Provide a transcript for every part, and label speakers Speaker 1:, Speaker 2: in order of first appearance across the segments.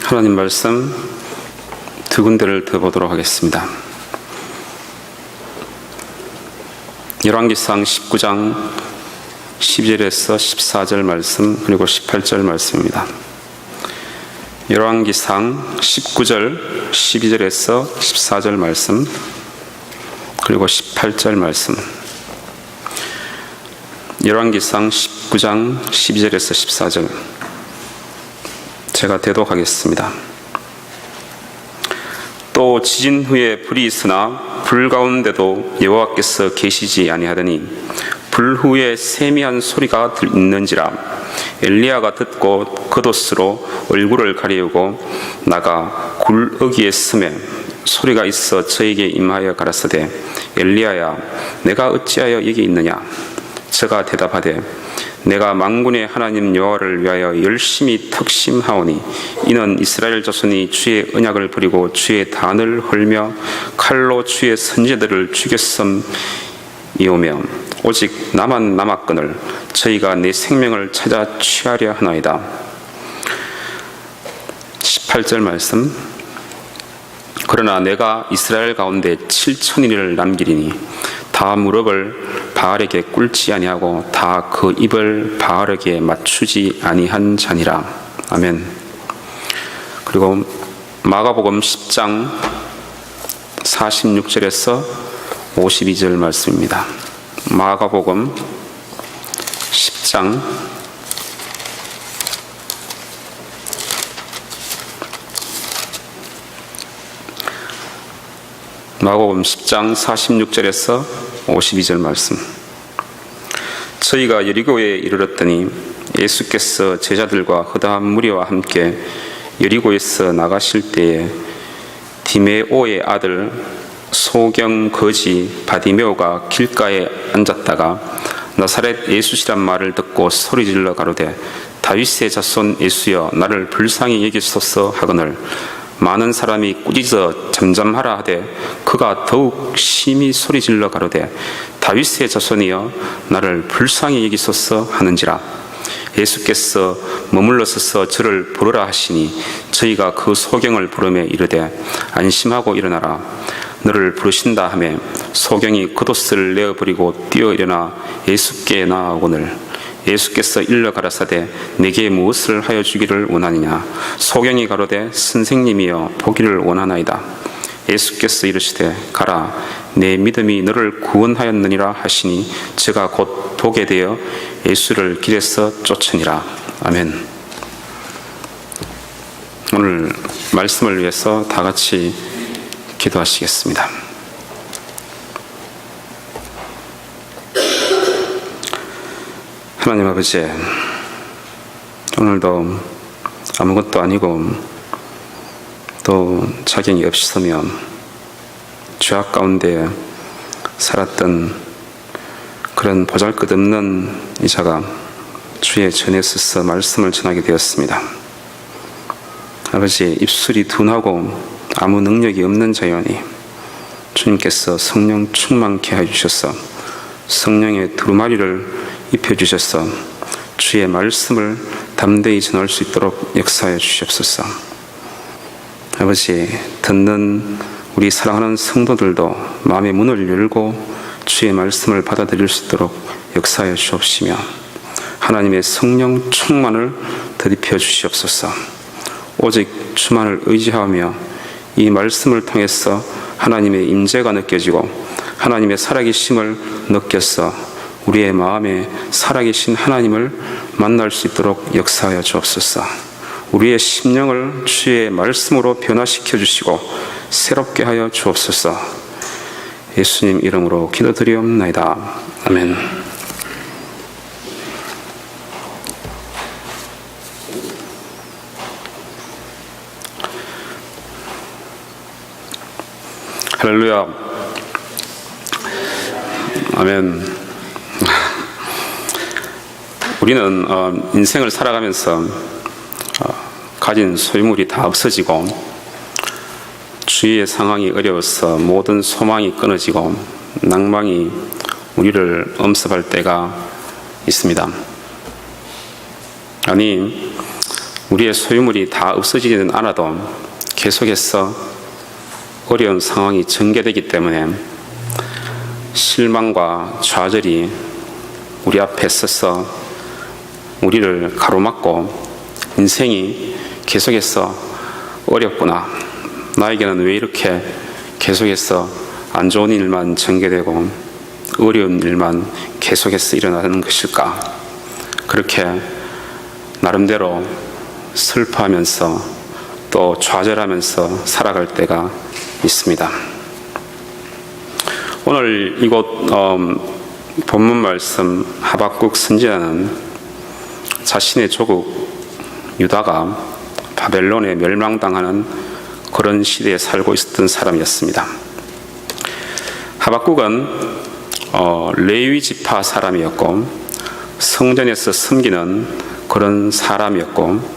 Speaker 1: 하나님 말씀 두 군데를 더 보도록 하겠습니다. 열왕기상 19장 12절에서 14절 말씀, 그리고 18절 말씀입니다. 열왕기상 19절 12절에서 14절 말씀, 그리고 18절 말씀. 열왕기상 19장 12절에서 14절 제가 대독하겠습니다. 또 지진 후에 불이 있으나 불 가운데도 여호와께서 계시지 아니하더니 불 후에 세미한 소리가 있는지라. 엘리야가 듣고 겉옷으로 얼굴을 가리우고 나가 굴어기에 스매 소리가 있어 저에게 임하여 가라사대, 엘리야야, 내가 어찌하여 여기 있느냐? 저가 대답하되, 내가 만군의 하나님 여호와를 위하여 열심히 특심하오니 이는 이스라엘 자손이 주의 언약을 버리고 주의 단을 헐며 칼로 주의 선지자들을 죽였음이오며 오직 나만 남았거늘 저희가 내 생명을 찾아 취하려 하나이다. 18절 말씀. 그러나 내가 이스라엘 가운데 7천인을 남기리니 다 무릎을 바알에게 꿇지 아니하고 다 그 입을 바알에게 맞추지 아니한 자니라. 아멘. 그리고 마가복음 10장 46절에서 52절 말씀입니다. 마가복음 10장 46절에서 52절 말씀. 저희가 여리고에 이르렀더니 예수께서 제자들과 허다한 무리와 함께 여리고에서 나가실 때에 디메오의 아들 소경 거지 바디메오가 길가에 앉았다가 나사렛 예수시란 말을 듣고 소리질러 가로되, 다윗의 자손 예수여, 나를 불쌍히 여기소서 하거늘 많은 사람이 꾸짖어 잠잠하라 하되 그가 더욱 심히 소리질러 가로되, 다윗의 자손이여, 나를 불쌍히 여기소서 하는지라. 예수께서 머물러 서서 저를 부르라 하시니 저희가 그 소경을 부르매 이르되, 안심하고 일어나라, 너를 부르신다 하매 소경이 겉옷을 내어버리고 뛰어 일어나 예수께 나아오거늘 예수께서 일러 가라사대, 내게 무엇을 하여 주기를 원하느냐? 소경이 가로되, 선생님이여, 보기를 원하나이다. 예수께서 이르시되, 가라, 내 믿음이 너를 구원하였느니라 하시니 저가 곧 보게 되어 예수를 길에서 쫓으니라. 아멘. 오늘 말씀을 위해서 다 같이 기도하시겠습니다. 하나님 아버지, 오늘도 아무것도 아니고 또 자격이 없으며 죄악 가운데 살았던 그런 보잘것없는 이 자가 주의 전에 서서 말씀을 전하게 되었습니다. 아버지, 입술이 둔하고 아무 능력이 없는 자여니 주님께서 성령 충만케 해주셔서 성령의 두루마리를 입혀주셔서 주의 말씀을 담대히 전할 수 있도록 역사해 주시옵소서. 아버지, 듣는 우리 사랑하는 성도들도 마음의 문을 열고 주의 말씀을 받아들일 수 있도록 역사해 주옵시며 하나님의 성령 충만을 덧입혀 주시옵소서. 오직 주만을 의지하며 이 말씀을 통해서 하나님의 임재가 느껴지고 하나님의 살아계심을 느껴서 우리의 마음에 살아계신 하나님을 만날 수 있도록 역사하여 주옵소서. 우리의 심령을 주의 말씀으로 변화시켜 주시고 새롭게 하여 주옵소서. 예수님 이름으로 기도드리옵나이다. 아멘. 할렐루야. 아멘. 우리는 인생을 살아가면서 가진 소유물이 다 없어지고 주위의 상황이 어려워서 모든 소망이 끊어지고 낭망이 우리를 엄습할 때가 있습니다. 아니, 우리의 소유물이 다 없어지지는 않아도 계속해서 어려운 상황이 전개되기 때문에 실망과 좌절이 우리 앞에 서서 우리를 가로막고 인생이 계속해서 어렵구나, 나에게는 왜 이렇게 계속해서 안 좋은 일만 전개되고 어려운 일만 계속해서 일어나는 것일까, 그렇게 나름대로 슬퍼하면서 또 좌절하면서 살아갈 때가 있습니다. 오늘 이곳 본문 말씀 하박국 선지자는 자신의 조국 유다가 바벨론에 멸망당하는 그런 시대에 살고 있었던 사람이었습니다. 하박국은 레위 지파 사람이었고 성전에서 섬기는 그런 사람이었고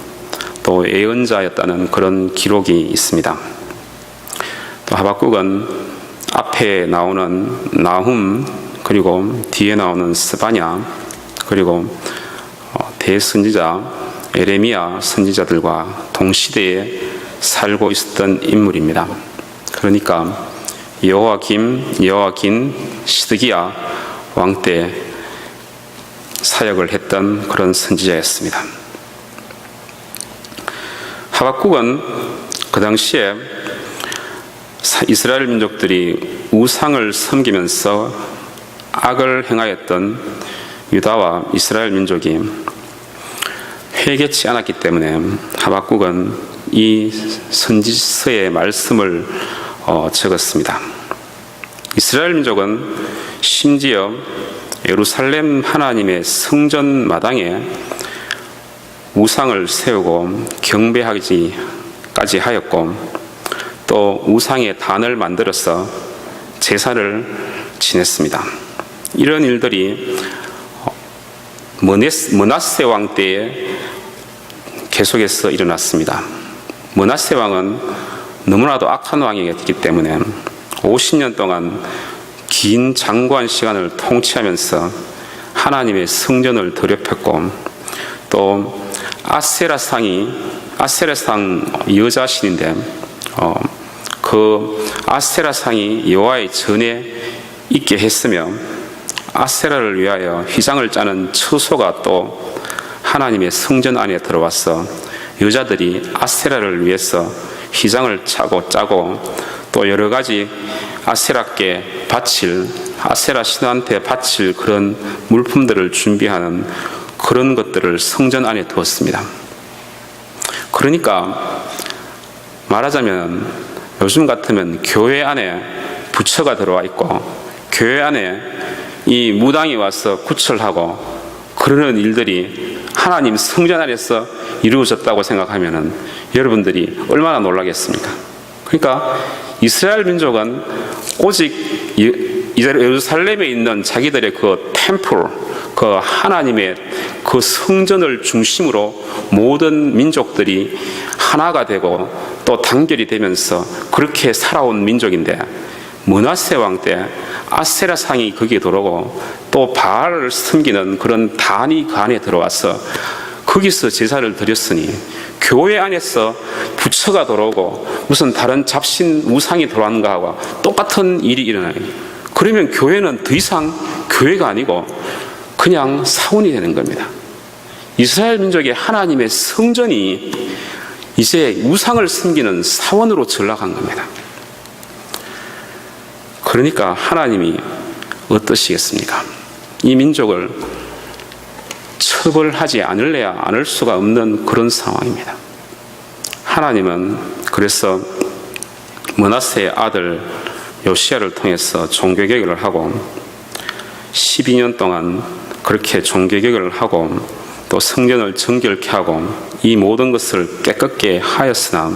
Speaker 1: 또 예언자였다는 그런 기록이 있습니다. 또 하박국은 앞에 나오는 나훔, 그리고 뒤에 나오는 스바냐, 그리고 대선지자 에레미야 선지자들과 동시대에 살고 있었던 인물입니다. 그러니까 여호와긴, 시드기야 왕 때 사역을 했던 그런 선지자였습니다. 하박국은 그 당시에 이스라엘 민족들이 우상을 섬기면서 악을 행하였던 유다와 이스라엘 민족이 회개치 않았기 때문에 하박국은 이 선지서의 말씀을 적었습니다. 이스라엘 민족은 심지어 예루살렘 하나님의 성전 마당에 우상을 세우고 경배하기까지 하였고 또 우상의 단을 만들어서 제사를 지냈습니다. 이런 일들이 므낫세 왕 때에 계속해서 일어났습니다. 므낫세 왕은 너무나도 악한 왕이었기 때문에 50년 동안 긴 장구한 시간을 통치하면서 하나님의 성전을 더럽혔고 또 아세라상 여자신인데 그 아세라상이 여호와의 전에 있게 했으며 아세라를 위하여 휘장을 짜는 처소가 또 하나님의 성전 안에 들어와서 여자들이 아세라를 위해서 휘장을 짜고 또 여러 가지 아세라께 바칠, 아세라 신한테 바칠 그런 물품들을 준비하는 그런 것들을 성전 안에 두었습니다. 그러니까 말하자면 요즘 같으면 교회 안에 부처가 들어와 있고 교회 안에 이 무당이 와서 구철하고 그러는 일들이 하나님 성전 안에서 이루어졌다고 생각하면 여러분들이 얼마나 놀라겠습니까? 그러니까 이스라엘 민족은 오직 예루살렘에 있는 자기들의 그 템플, 그 하나님의 그 성전을 중심으로 모든 민족들이 하나가 되고 또 단결이 되면서 그렇게 살아온 민족인데 므낫세 왕 때 아세라 상이 거기에 들어오고 또 바알을 섬기는 그런 단이 그 안에 들어와서 거기서 제사를 드렸으니 교회 안에서 부처가 들어오고 무슨 다른 잡신 우상이 들어오는 거하고 똑같은 일이 일어나요. 그러면 교회는 더 이상 교회가 아니고 그냥 사원이 되는 겁니다. 이스라엘 민족의 하나님의 성전이 이제 우상을 섬기는 사원으로 전락한 겁니다. 그러니까 하나님이 어떠시겠습니까? 이 민족을 처벌하지 않을 수가 없는 그런 상황입니다. 하나님은 그래서 므낫세의 아들 요시야를 통해서 종교개혁을 하고 12년 동안 그렇게 종교개혁을 하고 또 성전을 정결케 하고 이 모든 것을 깨끗게 하였으나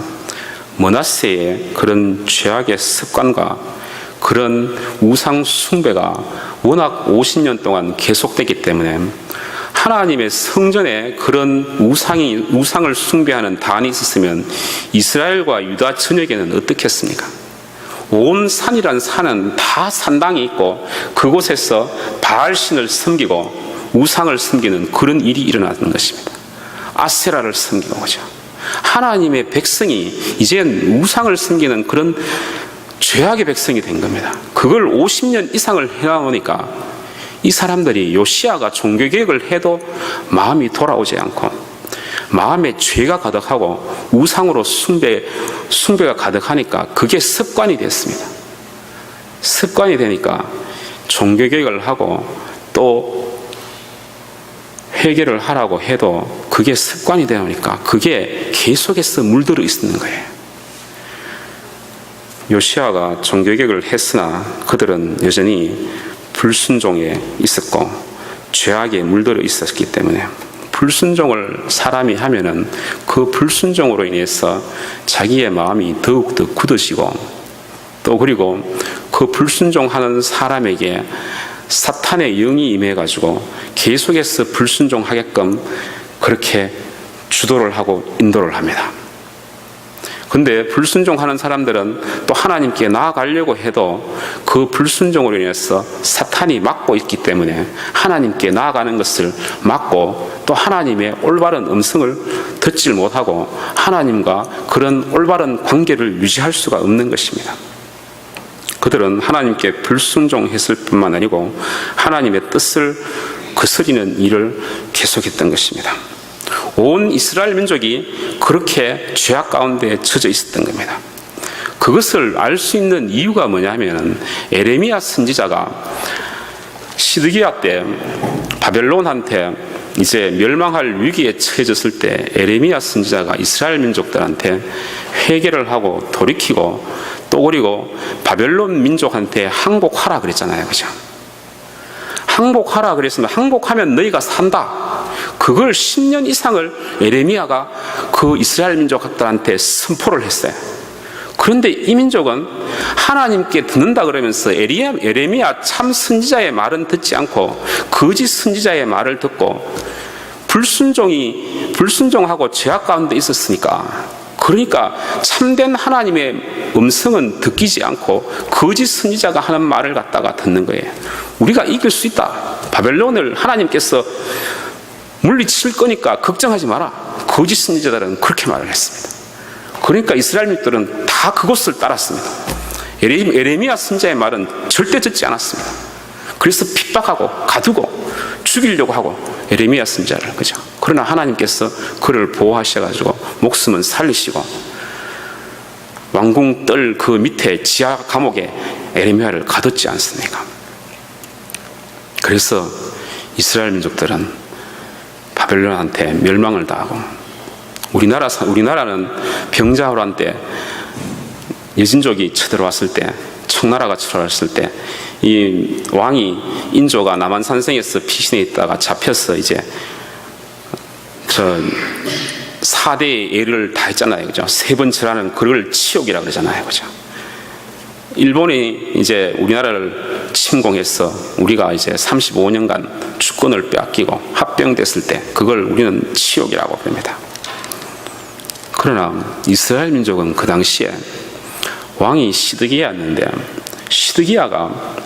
Speaker 1: 므낫세의 그런 죄악의 습관과 그런 우상 숭배가 워낙 50년 동안 계속됐기 때문에 하나님의 성전에 그런 우상을 숭배하는 단이 있었으면 이스라엘과 유다 전역에는 어떻겠습니까? 온 산이란 산은 다 산당이 있고 그곳에서 바알신을 섬기고 우상을 섬기는 그런 일이 일어나는 것입니다. 아세라를 섬기는 거죠. 하나님의 백성이 이젠 우상을 섬기는 그런 죄악의 백성이 된 겁니다. 그걸 50년 이상을 해나오니까 이 사람들이 요시야가 종교개혁을 해도 마음이 돌아오지 않고 마음에 죄가 가득하고 우상으로 숭배가 가득하니까 그게 습관이 됐습니다. 습관이 되니까 종교개혁을 하고 또 회개를 하라고 해도 그게 습관이 되니까 그게 계속해서 물들어 있는 거예요. 요시야가 종교개혁을 했으나 그들은 여전히 불순종에 있었고 죄악에 물들어 있었기 때문에 불순종을 사람이 하면은 그 불순종으로 인해서 자기의 마음이 더욱더 굳어지고 또 그리고 그 불순종하는 사람에게 사탄의 영이 임해가지고 계속해서 불순종하게끔 그렇게 주도를 하고 인도를 합니다. 근데 불순종하는 사람들은 또 하나님께 나아가려고 해도 그 불순종으로 인해서 사탄이 막고 있기 때문에 하나님께 나아가는 것을 막고 또 하나님의 올바른 음성을 듣질 못하고 하나님과 그런 올바른 관계를 유지할 수가 없는 것입니다. 그들은 하나님께 불순종했을 뿐만 아니고 하나님의 뜻을 거스리는 일을 계속했던 것입니다. 온 이스라엘 민족이 그렇게 죄악 가운데 젖어 있었던 겁니다. 그것을 알 수 있는 이유가 뭐냐면 에레미야 선지자가 시드기야 때 바벨론한테 이제 멸망할 위기에 처해졌을 때 에레미야 선지자가 이스라엘 민족들한테 회개를 하고 돌이키고 또 그리고 바벨론 민족한테 항복하라 그랬잖아요. 그죠? 항복하라 그랬으면 항복하면 너희가 산다. 그걸 10년 이상을 에레미야가 그 이스라엘 민족들한테 선포를 했어요. 그런데 이 민족은 하나님께 듣는다 그러면서 에레미야 참 선지자의 말은 듣지 않고 거짓 선지자의 말을 듣고 불순종하고 죄악 가운데 있었으니까 그러니까 참된 하나님의 음성은 듣기지 않고 거짓 선지자가 하는 말을 갖다가 듣는 거예요. 우리가 이길 수 있다. 바벨론을 하나님께서 물리칠 거니까 걱정하지 마라. 거짓 선지자들은 그렇게 말을 했습니다. 그러니까 이스라엘 민족들은 다 그것을 따랐습니다. 에레미야 선지자의 말은 절대 듣지 않았습니다. 그래서 핍박하고 가두고 죽이려고 하고 에레미야 선지자를 그죠. 그러나 하나님께서 그를 보호하셔가지고 목숨은 살리시고 왕궁 뜰 그 밑에 지하 감옥에 에레미야를 가뒀지 않습니까? 그래서 이스라엘 민족들은 바벨론한테 멸망을 당하고 우리나라는 병자호란 때 여진족이 쳐들어왔을 때 청나라가 쳐들어왔을 때 이 왕이 인조가 남한산성에서 피신해 있다가 잡혀서 이제 저 4대의 예를 다 했잖아요. 그죠? 3번 절하는 그걸 치욕이라고 그러잖아요. 그죠? 일본이 이제 우리나라를 침공해서 우리가 이제 35년간 주권을 빼앗기고 합병됐을 때 그걸 우리는 치욕이라고 부릅니다. 그러나 이스라엘 민족은 그 당시에 왕이 시드기야였는데 시드기야가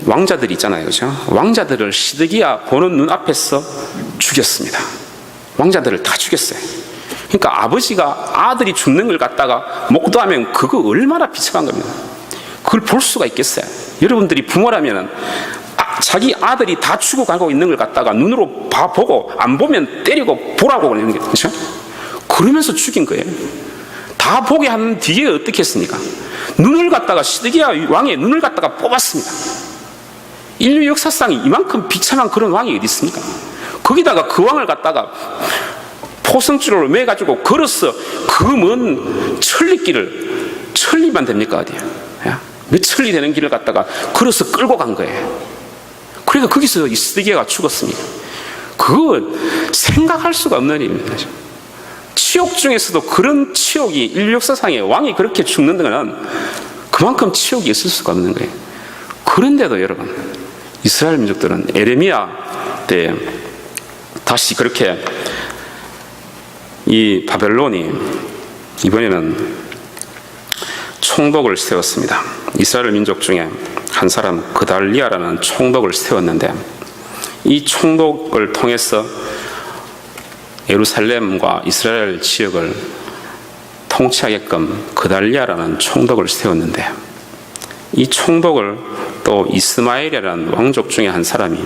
Speaker 1: 왕자들이 있잖아요. 그죠? 왕자들을 시드기야 보는 눈앞에서 죽였습니다. 왕자들을 다 죽였어요. 그러니까 아버지가 아들이 죽는 걸 갖다가 목도하면 그거 얼마나 비참한 겁니다. 그걸 볼 수가 있겠어요? 여러분들이 부모라면 자기 아들이 다 죽어가고 있는 걸 갖다가 눈으로 보고 안 보면 때리고 보라고 그러는 게 그렇죠? 그러면서 죽인 거예요. 다 보게 한 뒤에 어떻게 했습니까? 눈을 갖다가 시드기야 왕의 눈을 갖다가 뽑았습니다. 인류 역사상에 이만큼 비참한 그런 왕이 어디 있습니까? 거기다가 그 왕을 갖다가 포승줄로 매가지고 걸어서 그 먼 천리만 됩니까 어디야? 몇 천리 되는 길을 갖다가 걸어서 끌고 간 거예요. 그러니까 거기서 시드기야가 죽었습니다. 그건 생각할 수가 없는 일입니다. 치욕 중에서도 그런 치욕이 인류 역사상에 왕이 그렇게 죽는 데는 그만큼 치욕이 있을 수가 없는 거예요. 그런데도 여러분 이스라엘 민족들은 에레미야 때 다시 그렇게 이 바벨론이 이번에는 총독을 세웠습니다. 이스라엘 민족 중에 한 사람 그달리아라는 총독을 세웠는데 이 총독을 통해서 예루살렘과 이스라엘 지역을 통치하게끔 그달리아라는 총독을 세웠는데, 이 총독을 또 이스마엘이라는 왕족 중에 한 사람이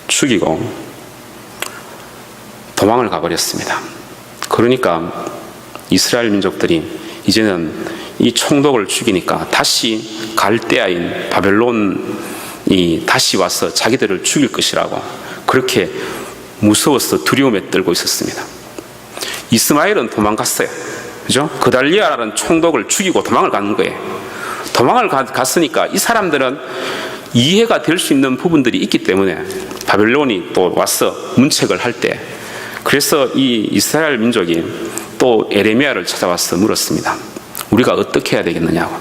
Speaker 1: 죽이고 도망을 가버렸습니다. 그러니까 이스라엘 민족들이 이제는 이 총독을 죽이니까 다시 갈대아인 바벨론이 다시 와서 자기들을 죽일 것이라고 그렇게 무서워서 두려움에 떨고 있었습니다. 이스마엘은 도망갔어요. 그죠? 그달리아라는 총독을 죽이고 도망을 가는 거예요. 도망을 갔으니까 이 사람들은 이해가 될 수 있는 부분들이 있기 때문에 바벨론이 또 와서 문책을 할 때, 그래서 이 이스라엘 민족이 또 에레미야를 찾아와서 물었습니다. 우리가 어떻게 해야 되겠느냐고.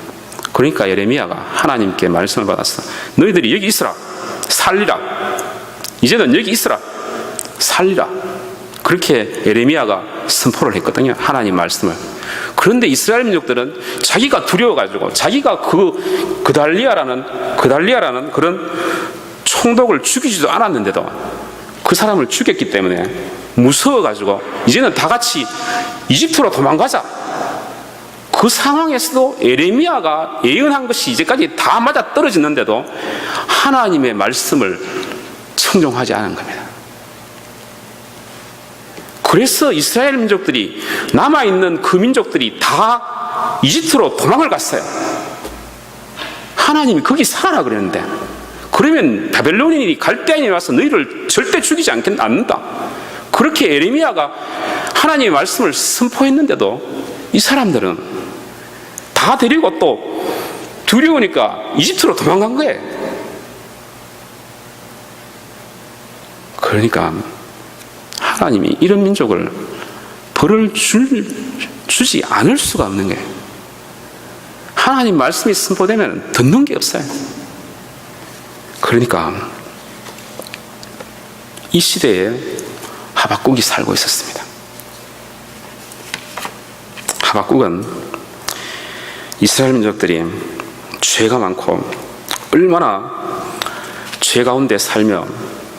Speaker 1: 그러니까 에레미야가 하나님께 말씀을 받았어. 너희들이 여기 있으라, 살리라. 이제는 여기 있으라, 살리라. 그렇게 에레미야가 선포를 했거든요, 하나님 말씀을. 그런데 이스라엘 민족들은 자기가 두려워가지고 자기가 그달리아라는 그런 총독을 죽이지도 않았는데도 그 사람을 죽였기 때문에 무서워가지고 이제는 다 같이 이집트로 도망가자. 그 상황에서도 에레미야가 예언한 것이 이제까지 다 맞아 떨어지는데도 하나님의 말씀을 청종하지 않은 겁니다. 그래서 이스라엘 민족들이, 남아있는 그 민족들이 다 이집트로 도망을 갔어요. 하나님이 거기 살아라 그랬는데, 그러면 바벨론인이 갈대아인이 와서 너희를 절대 죽이지 않는다. 그렇게 에레미야가 하나님의 말씀을 선포했는데도 이 사람들은 다 데리고 또 두려우니까 이집트로 도망간 거예요. 그러니까 하나님이 이런 민족을 벌을 주지 않을 수가 없는 거예요. 하나님 말씀이 선포되면 듣는 게 없어요. 그러니까 이 시대에 하박국이 살고 있었습니다. 하박국은 이스라엘 민족들이 죄가 많고 얼마나 죄 가운데 살며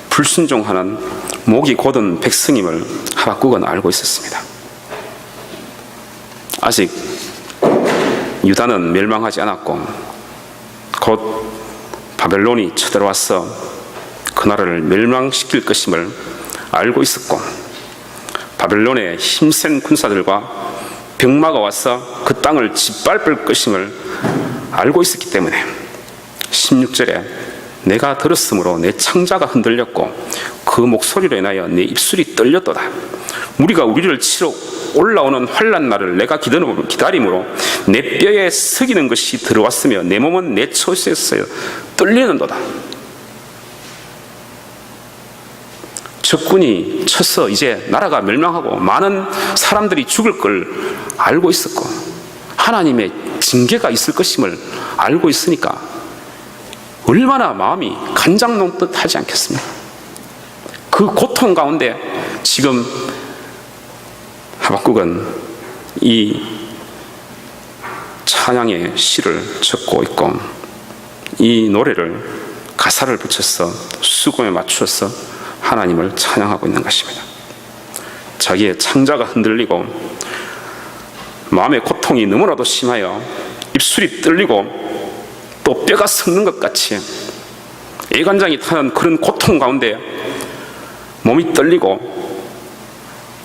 Speaker 1: 불순종하는 목이 곧은 백성임을 하박국은 알고 있었습니다. 아직 유다는 멸망하지 않았고 곧 바벨론이 쳐들어와서 그 나라를 멸망시킬 것임을 알고 있었고, 바벨론의 힘센 군사들과 병마가 와서 그 땅을 짓밟을 것임을 알고 있었기 때문에 16절에 내가 들었으므로 내 창자가 흔들렸고 그 목소리로 인하여 내 입술이 떨렸도다. 무리가 우리를 치러 올라오는 환난 날을 내가 기다림으로 내 뼈에 석이는 것이 들어왔으며 내 몸은 내 처소에서 떨리는도다. 적군이 쳐서 이제 나라가 멸망하고 많은 사람들이 죽을 걸 알고 있었고 하나님의 징계가 있을 것임을 알고 있으니까 얼마나 마음이 간장 녹듯 하지 않겠습니까? 그 고통 가운데 지금 하박국은 이 찬양의 시를 적고 있고 이 노래를 가사를 붙여서 수금에 맞추어서 하나님을 찬양하고 있는 것입니다. 자기의 창자가 흔들리고 마음의 고통이 너무나도 심하여 입술이 떨리고 또 뼈가 썩는 것 같이 애간장이 타는 그런 고통 가운데 몸이 떨리고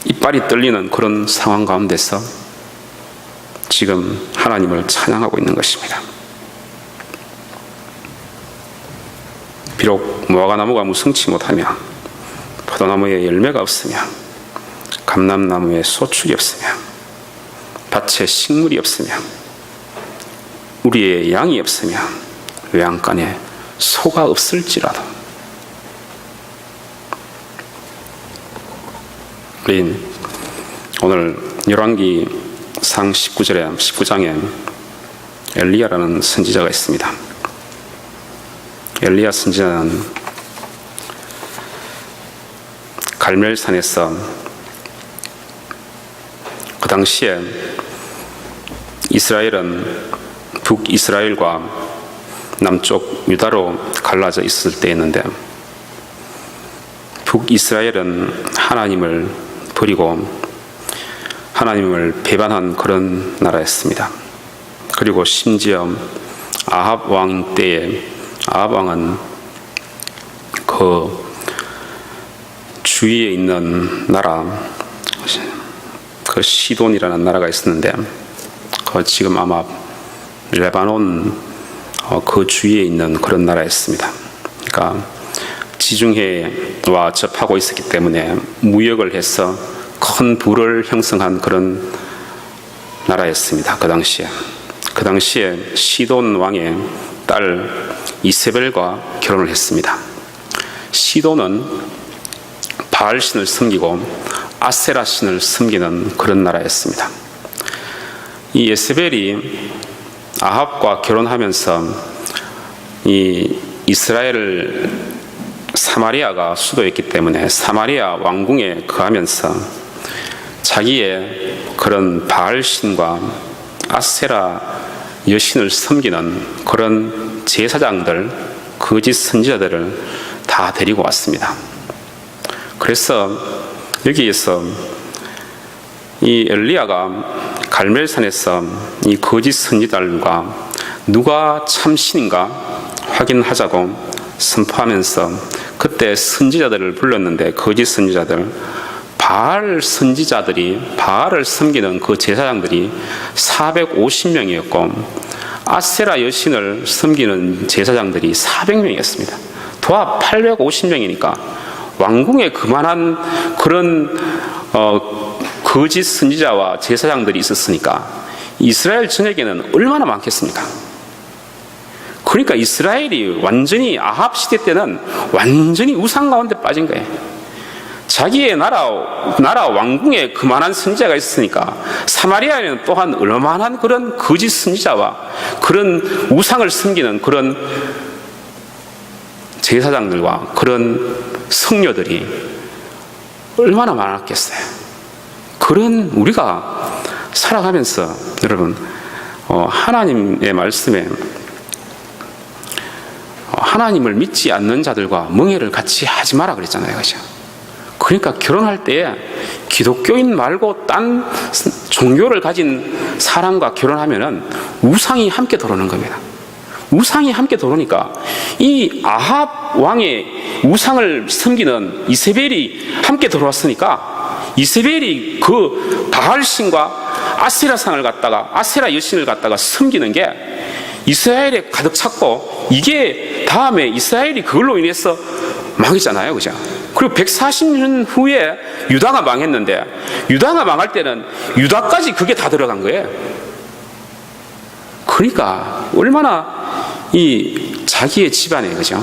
Speaker 1: 이빨이 떨리는 그런 상황 가운데서 지금 하나님을 찬양하고 있는 것입니다. 비록 무화과나무가 무성치 못하며 포도나무에 열매가 없으며 감람나무에 소출이 없으며 밭에 식물이 없으며 우리의 양이 없으며 외양간에 소가 없을지라도 우린 오늘 열왕기상 19장에 엘리야라는 선지자가 있습니다. 엘리야 선지자는 갈멜산에서 그 당시에 이스라엘은 북이스라엘과 남쪽 유다로 갈라져 있을 때였는데 북이스라엘은 하나님을 버리고 하나님을 배반한 그런 나라였습니다. 그리고 심지어 아합 왕 때에 아합 왕은 그 주위에 있는 나라, 그 시돈이라는 나라가 있었는데, 그 지금 아마 레바논 그 주위에 있는 그런 나라였습니다. 그러니까 지중해와 접하고 있었기 때문에 무역을 해서 큰 부를 형성한 그런 나라였습니다. 그 당시에 시돈 왕의 딸 이세벨과 결혼을 했습니다. 시돈은 바알신을 섬기고 아세라 신을 섬기는 그런 나라였습니다. 이 예세벨이 아합과 결혼하면서 이 이스라엘 사마리아가 수도였기 때문에 사마리아 왕궁에 거하면서 자기의 그런 바알신과 아세라 여신을 섬기는 그런 제사장들, 거짓 선지자들을 다 데리고 왔습니다. 그래서 여기에서 이 엘리야가 갈멜산에서 이 거짓 선지자들과 누가 참신인가 확인하자고 선포하면서 그때 선지자들을 불렀는데, 거짓 선지자들, 바알을 섬기는 그 제사장들이 450명이었고 아세라 여신을 섬기는 제사장들이 400명이었습니다. 도합 850명이니까 왕궁에 그만한 그런 거짓 선지자와 제사장들이 있었으니까 이스라엘 전역에는 얼마나 많겠습니까? 그러니까 이스라엘이 완전히 아합 시대 때는 완전히 우상 가운데 빠진 거예요. 자기의 나라 왕궁에 그만한 선지자가 있으니까 사마리아에는 또한 얼마나 그런 거짓 선지자와 그런 우상을 섬기는 그런 제사장들과 그런 성녀들이 얼마나 많았겠어요. 그런 우리가 살아가면서 여러분 하나님의 말씀에 하나님을 믿지 않는 자들과 멍해를 같이 하지 마라 그랬잖아요. 그죠? 그러니까 결혼할 때 기독교인 말고 딴 종교를 가진 사람과 결혼하면은 우상이 함께 들어오는 겁니다. 우상이 함께 들어오니까 이 아합 왕의 우상을 섬기는 이세벨이 함께 들어왔으니까 이세벨이 그 바알신과 아세라상을 갖다가 아세라 여신을 갖다가 섬기는 게 이스라엘에 가득 찼고, 이게 다음에 이스라엘이 그걸로 인해서 망했잖아요. 그죠? 그리고 140년 후에 유다가 망했는데, 유다가 망할 때는 유다까지 그게 다 들어간 거예요. 그러니까 얼마나 이 자기의 집안에, 그죠?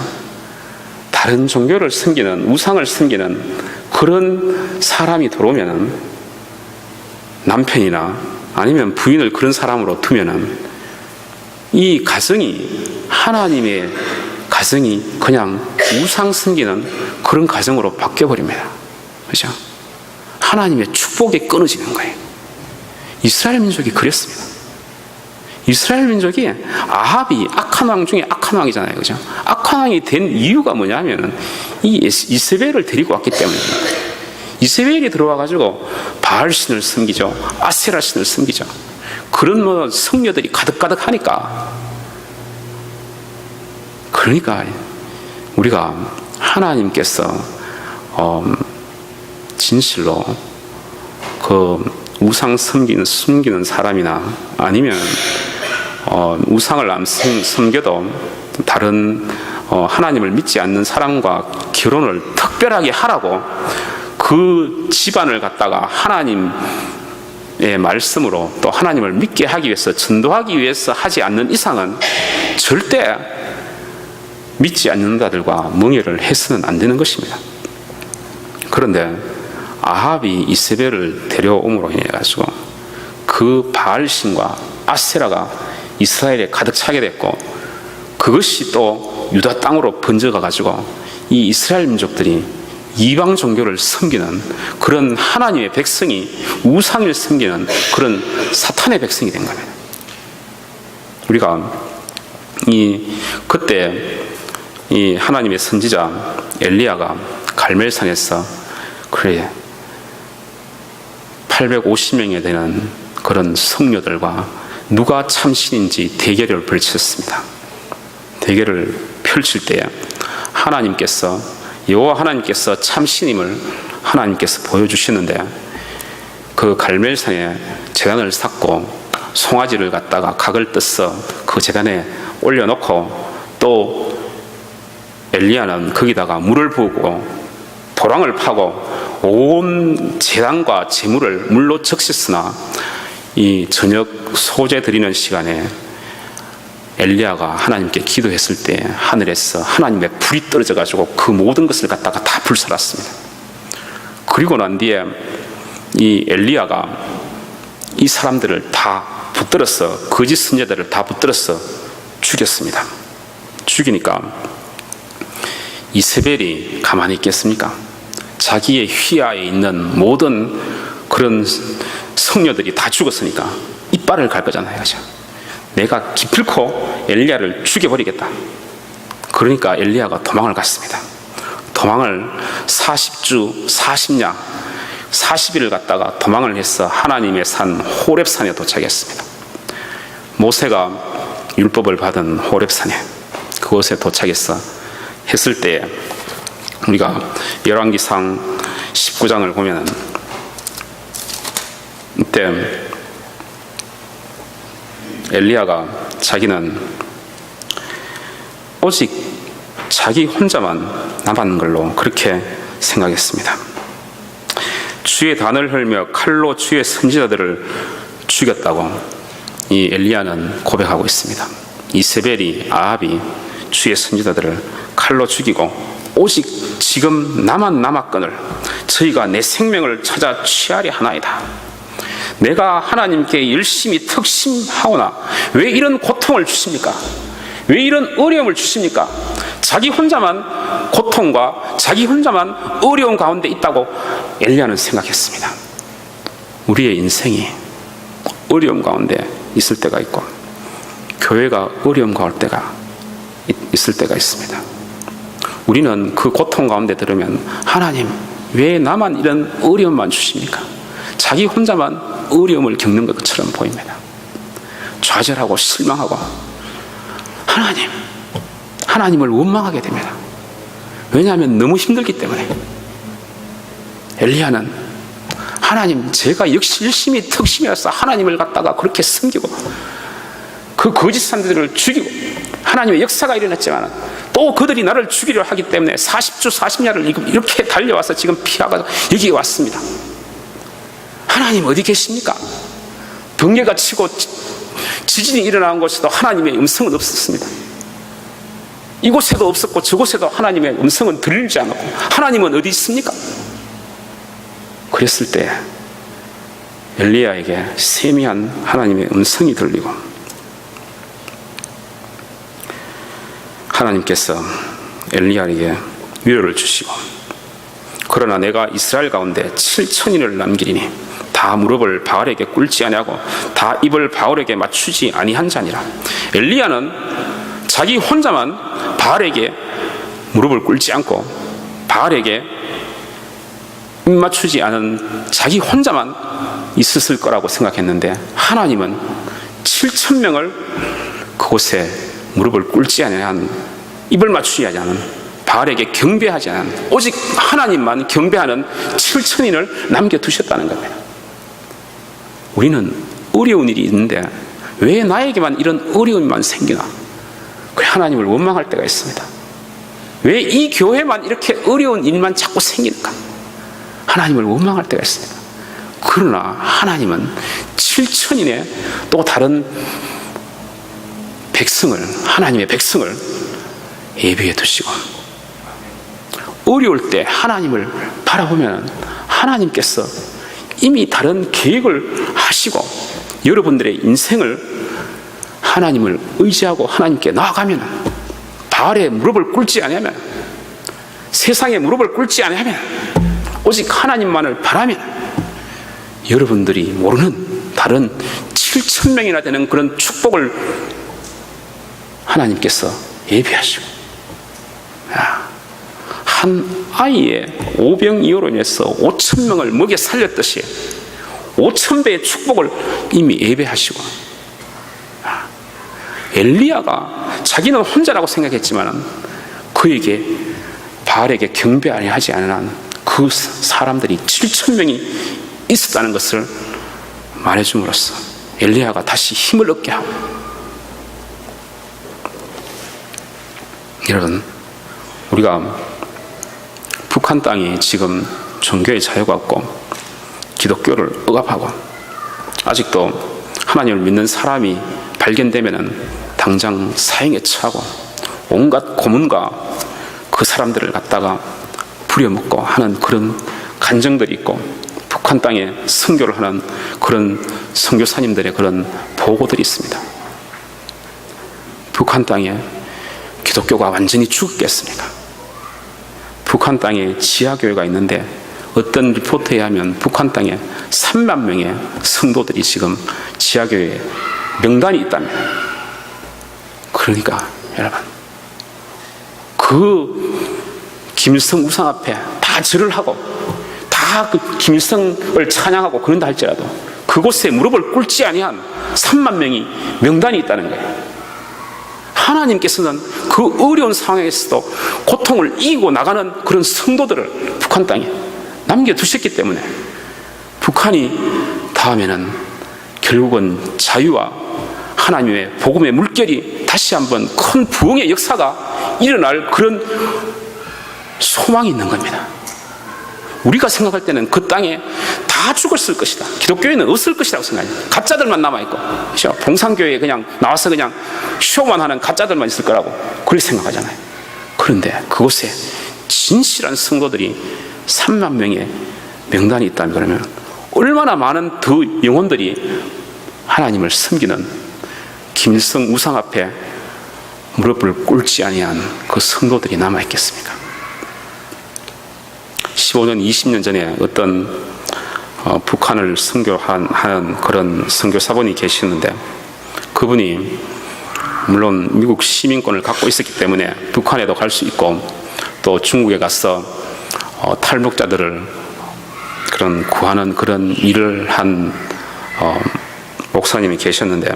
Speaker 1: 다른 종교를 섬기는, 우상을 섬기는 그런 사람이 들어오면은, 남편이나 아니면 부인을 그런 사람으로 두면은 이 가정이, 하나님의 가정이 그냥 우상 섬기는 그런 가정으로 바뀌어버립니다. 그죠? 하나님의 축복이 끊어지는 거예요. 이스라엘 민족이 그랬습니다. 이스라엘 민족이 아합이 악한 왕 중에 악한 왕이잖아요. 그죠? 악한 왕이 된 이유가 뭐냐면은 이 이세벨을 데리고 왔기 때문입니다. 이세벨이 들어와가지고 바알신을 섬기죠. 아세라신을 섬기죠. 그런 성녀들이 가득가득 하니까. 그러니까 우리가 하나님께서 진실로 그 우상 섬기는 사람이나 아니면 우상을 안 섬겨도 다른 하나님을 믿지 않는 사람과 결혼을 특별하게 하라고 그 집안을 갖다가 하나님의 말씀으로 또 하나님을 믿게 하기 위해서, 전도하기 위해서 하지 않는 이상은 절대 믿지 않는 자들과 멍해를 해서는 안 되는 것입니다. 그런데 아합이 이세벨을 데려옴으로 인해 가지고 그 바알신과 아세라가 이스라엘에 가득 차게 됐고, 그것이 또 유다 땅으로 번져가 가지고 이 이스라엘 민족들이 이방 종교를 섬기는 그런 하나님의 백성이 우상을 섬기는 그런 사탄의 백성이 된 겁니다. 우리가 그때 이 하나님의 선지자 엘리야가 갈멜산에서 그래 850명에 되는 그런 성녀들과 누가 참신인지 대결을 펼쳤습니다. 대결을 펼칠 때 하나님께서, 여호와 하나님께서 참신임을 하나님께서 보여주시는데, 그 갈멜산에 제단을 쌓고 송아지를 갖다가 각을 뜯어 그 제단에 올려놓고, 또 엘리야는 거기다가 물을 부고 도랑을 파고 온 제단과 제물을 물로 적셨으나, 이 저녁 소제 드리는 시간에 엘리야가 하나님께 기도했을 때 하늘에서 하나님의 불이 떨어져 가지고 그 모든 것을 갖다가 다 불살랐습니다. 그리고 난 뒤에 이 엘리야가 이 사람들을 다 붙들어서, 거짓 선지자들을 다 붙들어서 죽였습니다. 죽이니까 이세벨이 가만히 있겠습니까? 자기의 휘하에 있는 모든 그런 성녀들이 다 죽었으니까 이빨을 갈 거잖아요. 그죠? 내가 기필코 엘리야를 죽여버리겠다. 그러니까 엘리야가 도망을 갔습니다. 도망을 40주 40야 40일을 갔다가 도망을 해서 하나님의 산 호렙산에 도착했습니다. 모세가 율법을 받은 호렙산에, 그곳에 도착해서 했을 때, 우리가 열왕기상 19장을 보면은 이때 엘리야가 자기는 오직 자기 혼자만 남은 걸로 그렇게 생각했습니다. 주의 단을 흘며 칼로 주의 선지자들을 죽였다고 이 엘리야는 고백하고 있습니다. 이세벨이, 아합이 주의 선지자들을 칼로 죽이고 오직 지금 나만 남았거늘 저희가 내 생명을 찾아 취하려 하나이다. 내가 하나님께 열심히 특심하오나 왜 이런 고통을 주십니까? 왜 이런 어려움을 주십니까? 자기 혼자만 고통과 자기 혼자만 어려움 가운데 있다고 엘리야는 생각했습니다. 우리의 인생이 어려움 가운데 있을 때가 있고, 교회가 어려움 가운데 때가 있을 때가 있습니다. 우리는 그 고통 가운데 들으면, 하나님 왜 나만 이런 어려움만 주십니까? 자기 혼자만 어려움을 겪는 것처럼 보입니다. 좌절하고 실망하고 하나님을 원망하게 됩니다. 왜냐하면 너무 힘들기 때문에. 엘리야는 하나님, 제가 역시 열심히 특심해서 하나님을 갖다가 그렇게 섬기고 그 거짓 선지자들을 죽이고 하나님의 역사가 일어났지만 또 그들이 나를 죽이려 하기 때문에 40주 40야를 이렇게 달려와서 지금 피하고 여기에 왔습니다. 하나님 어디 계십니까? 번개가 치고 지진이 일어나는 곳에도 하나님의 음성은 없었습니다. 이곳에도 없었고 저곳에도 하나님의 음성은 들리지 않았고, 하나님은 어디 있습니까? 그랬을 때 엘리야에게 세미한 하나님의 음성이 들리고, 하나님께서 엘리야에게 위로를 주시고, 그러나 내가 이스라엘 가운데 7천인을 남기리니 다 무릎을 바알에게 꿇지 아니하고 다 입을 바알에게 맞추지 아니한 자니라. 엘리야는 자기 혼자만 바알에게 무릎을 꿇지 않고 바알에게 입 맞추지 않은 자기 혼자만 있었을 거라고 생각했는데, 하나님은 7,000명을 그곳에 무릎을 꿇지 아니한, 입을 맞추지 않은, 바알에게 경배하지 않은, 오직 하나님만 경배하는 7,000인을 남겨두셨다는 겁니다. 우리는 어려운 일이 있는데 왜 나에게만 이런 어려움만 생기나? 그 하나님을 원망할 때가 있습니다. 왜 이 교회만 이렇게 어려운 일만 자꾸 생기는가? 하나님을 원망할 때가 있습니다. 그러나 하나님은 7천인의 또 다른 백성을, 하나님의 백성을 예비해 두시고, 어려울 때 하나님을 바라보면 하나님께서 이미 다른 계획을 하시고, 여러분들의 인생을 하나님을 의지하고 하나님께 나아가면, 바알에 무릎을 꿇지 아니하면, 세상에 무릎을 꿇지 아니하면, 오직 하나님만을 바라면, 여러분들이 모르는 다른 7,000명이나 되는 그런 축복을 하나님께서 예비하시고, 한 아이의 오병이어로 인해서 5,000명을 먹여 살렸듯이 5,000배의 축복을 이미 예배하시고, 엘리야가 자기는 혼자라고 생각했지만 그에게 바알에게 경배하지 않은 한 그 사람들이 7,000명이 있었다는 것을 말해줌으로써 엘리야가 다시 힘을 얻게 하고, 여러분, 우리가 북한 땅이 지금 종교의 자유가 없고 기독교를 억압하고 아직도 하나님을 믿는 사람이 발견되면은 당장 사형에 처하고 온갖 고문과 그 사람들을 갖다가 부려먹고 하는 그런 간정들이 있고, 북한 땅에 선교를 하는 그런 선교사님들의 그런 보고들이 있습니다. 북한 땅에 기독교가 완전히 죽었겠습니까? 북한 땅에 지하교회가 있는데 어떤 리포트에 하면 북한 땅에 3만 명의 성도들이 지금 지하교회에 명단이 있답니다. 그러니까 여러분, 그 김일성 우상 앞에 다 절을 하고 다 그 김일성을 찬양하고 그런다 할지라도 그곳에 무릎을 꿇지 아니한 3만 명이 명단이 있다는 거예요. 하나님께서는 그 어려운 상황에서도 고통을 이기고 나가는 그런 성도들을 북한 땅에 남겨두셨기 때문에 북한이 다음에는 결국은 자유와 하나님의 복음의 물결이 다시 한번 큰 부흥의 역사가 일어날 그런 소망이 있는 겁니다. 우리가 생각할 때는 그 땅에 다 죽었을 것이다, 기독교회는 없을 것이라고 생각해요. 가짜들만 남아있고, 그렇죠? 봉산교회에 그냥 나와서 그냥 쇼만 하는 가짜들만 있을 거라고 그렇게 생각하잖아요. 그런데 그곳에 진실한 성도들이 3만 명의 명단이 있다면, 그러면 얼마나 많은 더 영혼들이 하나님을 섬기는 김일성 우상 앞에 무릎을 꿇지 아니한 그 성도들이 남아있겠습니까? 15년, 20년 전에 어떤 북한을 선교하는 그런 선교사분이 계시는데, 그분이 물론 미국 시민권을 갖고 있었기 때문에 북한에도 갈 수 있고 또 중국에 가서 탈북자들을 그런 구하는 그런 일을 한 목사님이 계셨는데,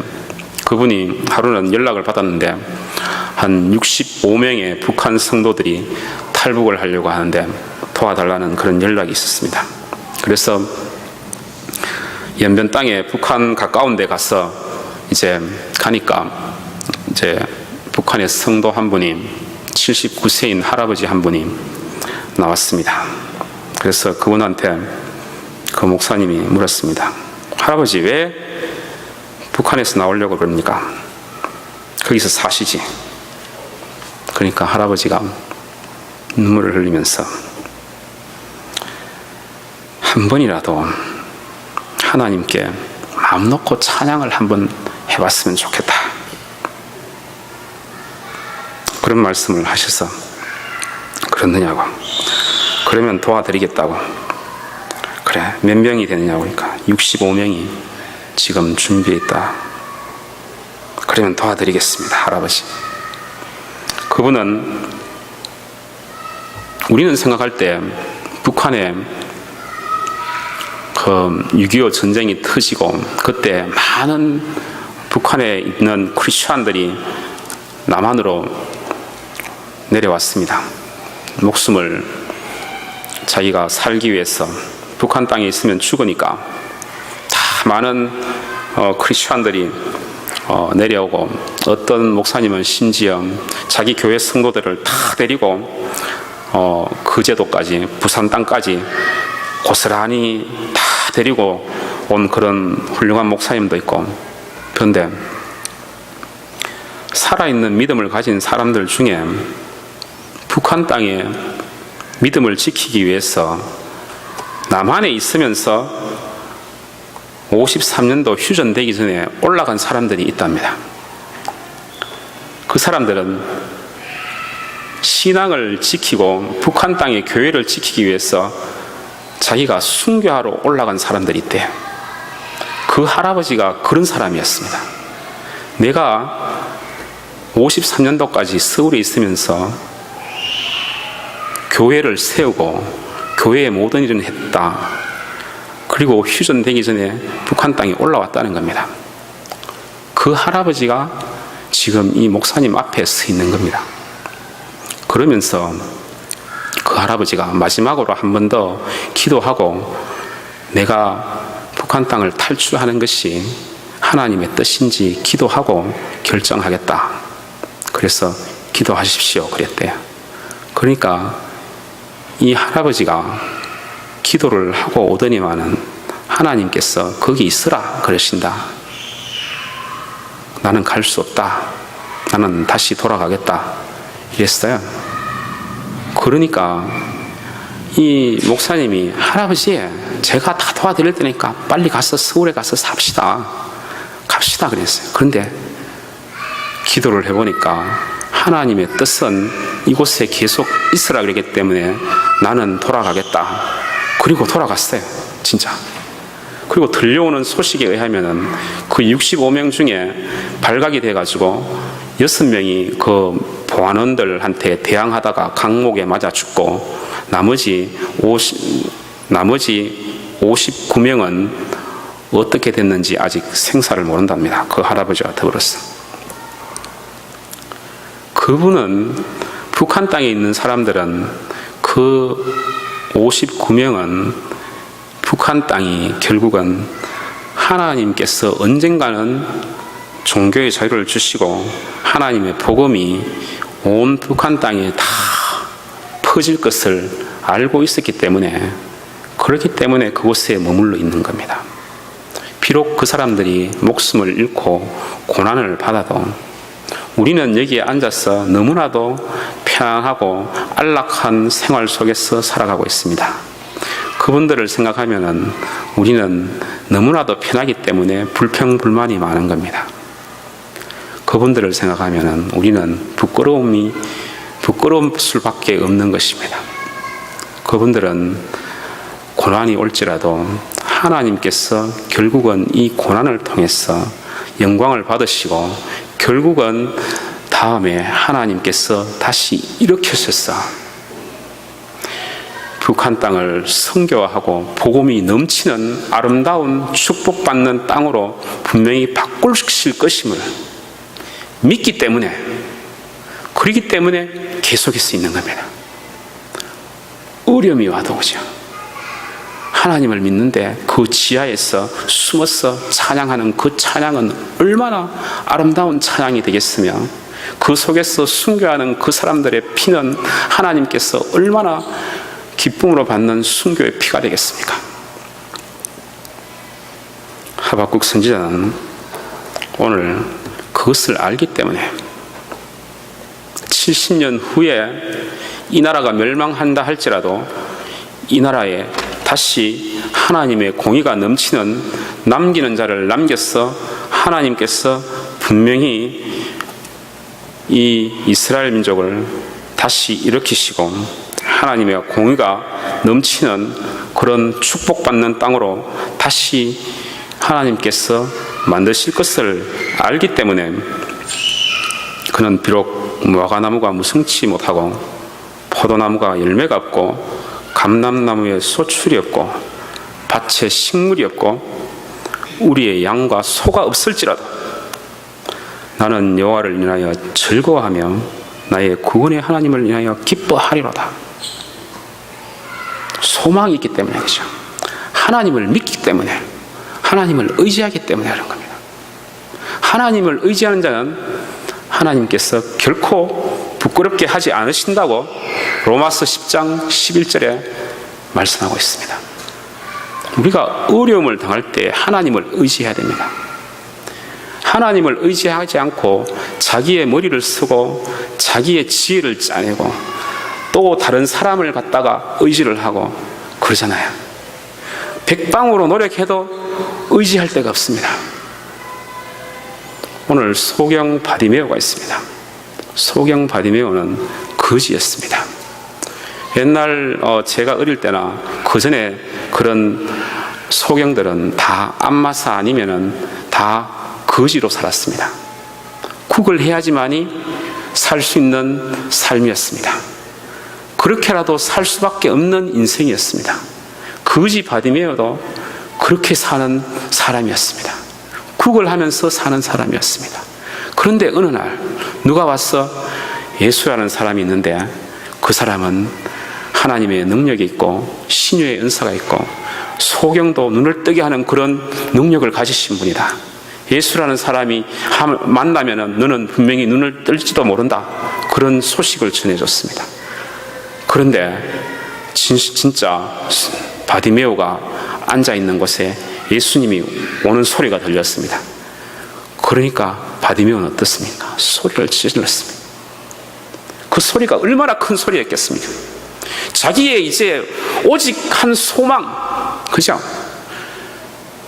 Speaker 1: 그분이 하루는 연락을 받았는데 한 65명의 북한 성도들이 탈북을 하려고 하는데 도와달라는 그런 연락이 있었습니다. 그래서 연변 땅에 북한 가까운 데 가서 이제 가니까 이제 북한의 성도 한 분이 79세인 할아버지 한 분이 나왔습니다. 그래서 그분한테 그 목사님이 물었습니다. 할아버지, 왜 북한에서 나오려고 그럽니까? 거기서 사시지. 그러니까 할아버지가 눈물을 흘리면서 한 번이라도 하나님께 마음 놓고 찬양을 한번 해봤으면 좋겠다, 그런 말씀을 하셔서, 그렇느냐고. 그러면 도와드리겠다고. 그래, 몇 명이 되느냐고 하니까 65명이 지금 준비해 있다. 그러면 도와드리겠습니다, 할아버지. 그분은, 우리는 생각할 때 북한에 그 6.25 전쟁이 터지고 그때 많은 북한에 있는 크리스천들이 남한으로 내려왔습니다. 목숨을 자기가 살기 위해서, 북한 땅에 있으면 죽으니까 다 많은 크리스천들이 내려오고, 어떤 목사님은 심지어 자기 교회 성도들을 다 데리고 거제도까지, 부산 땅까지 고스란히 다 데리고 온 그런 훌륭한 목사님도 있고. 그런데 살아있는 믿음을 가진 사람들 중에 북한 땅에 믿음을 지키기 위해서 남한에 있으면서 53년도 휴전되기 전에 올라간 사람들이 있답니다. 그 사람들은 신앙을 지키고 북한 땅의 교회를 지키기 위해서 자기가 순교하러 올라간 사람들이 있대요. 그 할아버지가 그런 사람이었습니다. 내가 53년도까지 서울에 있으면서 교회를 세우고 교회의 모든 일을 했다. 그리고 휴전되기 전에 북한 땅에 올라왔다는 겁니다. 그 할아버지가 지금 이 목사님 앞에 서 있는 겁니다. 그러면서 그 할아버지가 마지막으로 한 번 더 기도하고 내가 북한 땅을 탈출하는 것이 하나님의 뜻인지 기도하고 결정하겠다. 그래서 기도하십시오. 그랬대요. 그러니까 이 할아버지가 기도를 하고 오더니만은 하나님께서 거기 있으라 그러신다. 나는 갈 수 없다. 나는 다시 돌아가겠다. 이랬어요. 그러니까 이 목사님이 할아버지 제가 다 도와드릴 테니까 빨리 가서 서울에 가서 삽시다. 갑시다 그랬어요. 그런데 기도를 해보니까 하나님의 뜻은 이곳에 계속 있으라 그랬기 때문에 나는 돌아가겠다. 그리고 돌아갔어요. 진짜. 그리고 들려오는 소식에 의하면은 그 65명 중에 발각이 돼가지고 6명이 그 보안원들한테 대항하다가 강목에 맞아 죽고 나머지 59명은 어떻게 됐는지 아직 생사를 모른답니다. 그 할아버지와 더불어서. 그분은 북한 땅에 있는 사람들은 그 59명은 북한 땅이 결국은 하나님께서 언젠가는 종교의 자유를 주시고 하나님의 복음이 온 북한 땅에 다 퍼질 것을 알고 있었기 때문에 그렇기 때문에 그곳에 머물러 있는 겁니다. 비록 그 사람들이 목숨을 잃고 고난을 받아도 우리는 여기에 앉아서 너무나도 편안하고 안락한 생활 속에서 살아가고 있습니다. 그분들을 생각하면은 우리는 너무나도 편하기 때문에 불평불만이 많은 겁니다. 그분들을 생각하면은 우리는 부끄러울 수밖에 없는 것입니다. 그분들은 고난이 올지라도 하나님께서 결국은 이 고난을 통해서 영광을 받으시고 결국은 다음에 하나님께서 다시 일으키셔서 북한 땅을 선교하고 복음이 넘치는 아름다운 축복받는 땅으로 분명히 바꾸실 것임을 믿기 때문에 그렇기 때문에 계속할 수 있는 겁니다. 어려움이 와도 오죠. 하나님을 믿는데 그 지하에서 숨어서 찬양하는 그 찬양은 얼마나 아름다운 찬양이 되겠으며 그 속에서 순교하는 그 사람들의 피는 하나님께서 얼마나 기쁨으로 받는 순교의 피가 되겠습니까? 하박국 선지자는 오늘 그것을 알기 때문에 70년 후에 이 나라가 멸망한다 할지라도 이 나라에 다시 하나님의 공의가 넘치는 남기는 자를 남겨서 하나님께서 분명히 이 이스라엘 민족을 다시 일으키시고 하나님의 공의가 넘치는 그런 축복받는 땅으로 다시 하나님께서 만드실 것을 알기 때문에 그는 비록 무화과나무가 무성치 못하고 포도나무가 열매가 없고 감람나무에 소출이 없고 밭에 식물이 없고 우리의 양과 소가 없을지라도 나는 여호와를 인하여 즐거워하며 나의 구원의 하나님을 인하여 기뻐하리로다. 소망이 있기 때문에 그렇죠. 하나님을 믿기 때문에 하나님을 의지하기 때문에 그런 겁니다. 하나님을 의지하는 자는 하나님께서 결코 부끄럽게 하지 않으신다고 로마서 10장 11절에 말씀하고 있습니다. 우리가 어려움을 당할 때 하나님을 의지해야 됩니다. 하나님을 의지하지 않고 자기의 머리를 쓰고 자기의 지혜를 짜내고 또 다른 사람을 갖다가 의지를 하고 그러잖아요. 백방으로 노력해도 의지할 데가 없습니다. 오늘 소경 바디메오가 있습니다. 소경 바디메오는 거지였습니다. 옛날 제가 어릴 때나 그 전에 그런 소경들은 다 안마사 아니면은 다 거지로 살았습니다. 국을 해야지만이 살 수 있는 삶이었습니다. 그렇게라도 살 수밖에 없는 인생이었습니다. 거지 바디메오도 그렇게 사는 사람이었습니다. 구걸하면서 사는 사람이었습니다. 그런데 어느 날 누가 와서 예수라는 사람이 있는데 그 사람은 하나님의 능력이 있고 신유의 은사가 있고 소경도 눈을 뜨게 하는 그런 능력을 가지신 분이다. 예수라는 사람이 만나면 너는 분명히 눈을 뜰지도 모른다. 그런 소식을 전해줬습니다. 그런데 진짜 바디메오가 앉아있는 곳에 예수님이 오는 소리가 들렸습니다. 그러니까 바디메오는 어떻습니까? 소리를 질렀습니다. 그 소리가 얼마나 큰 소리였겠습니까? 자기의 이제 오직 한 소망, 그죠?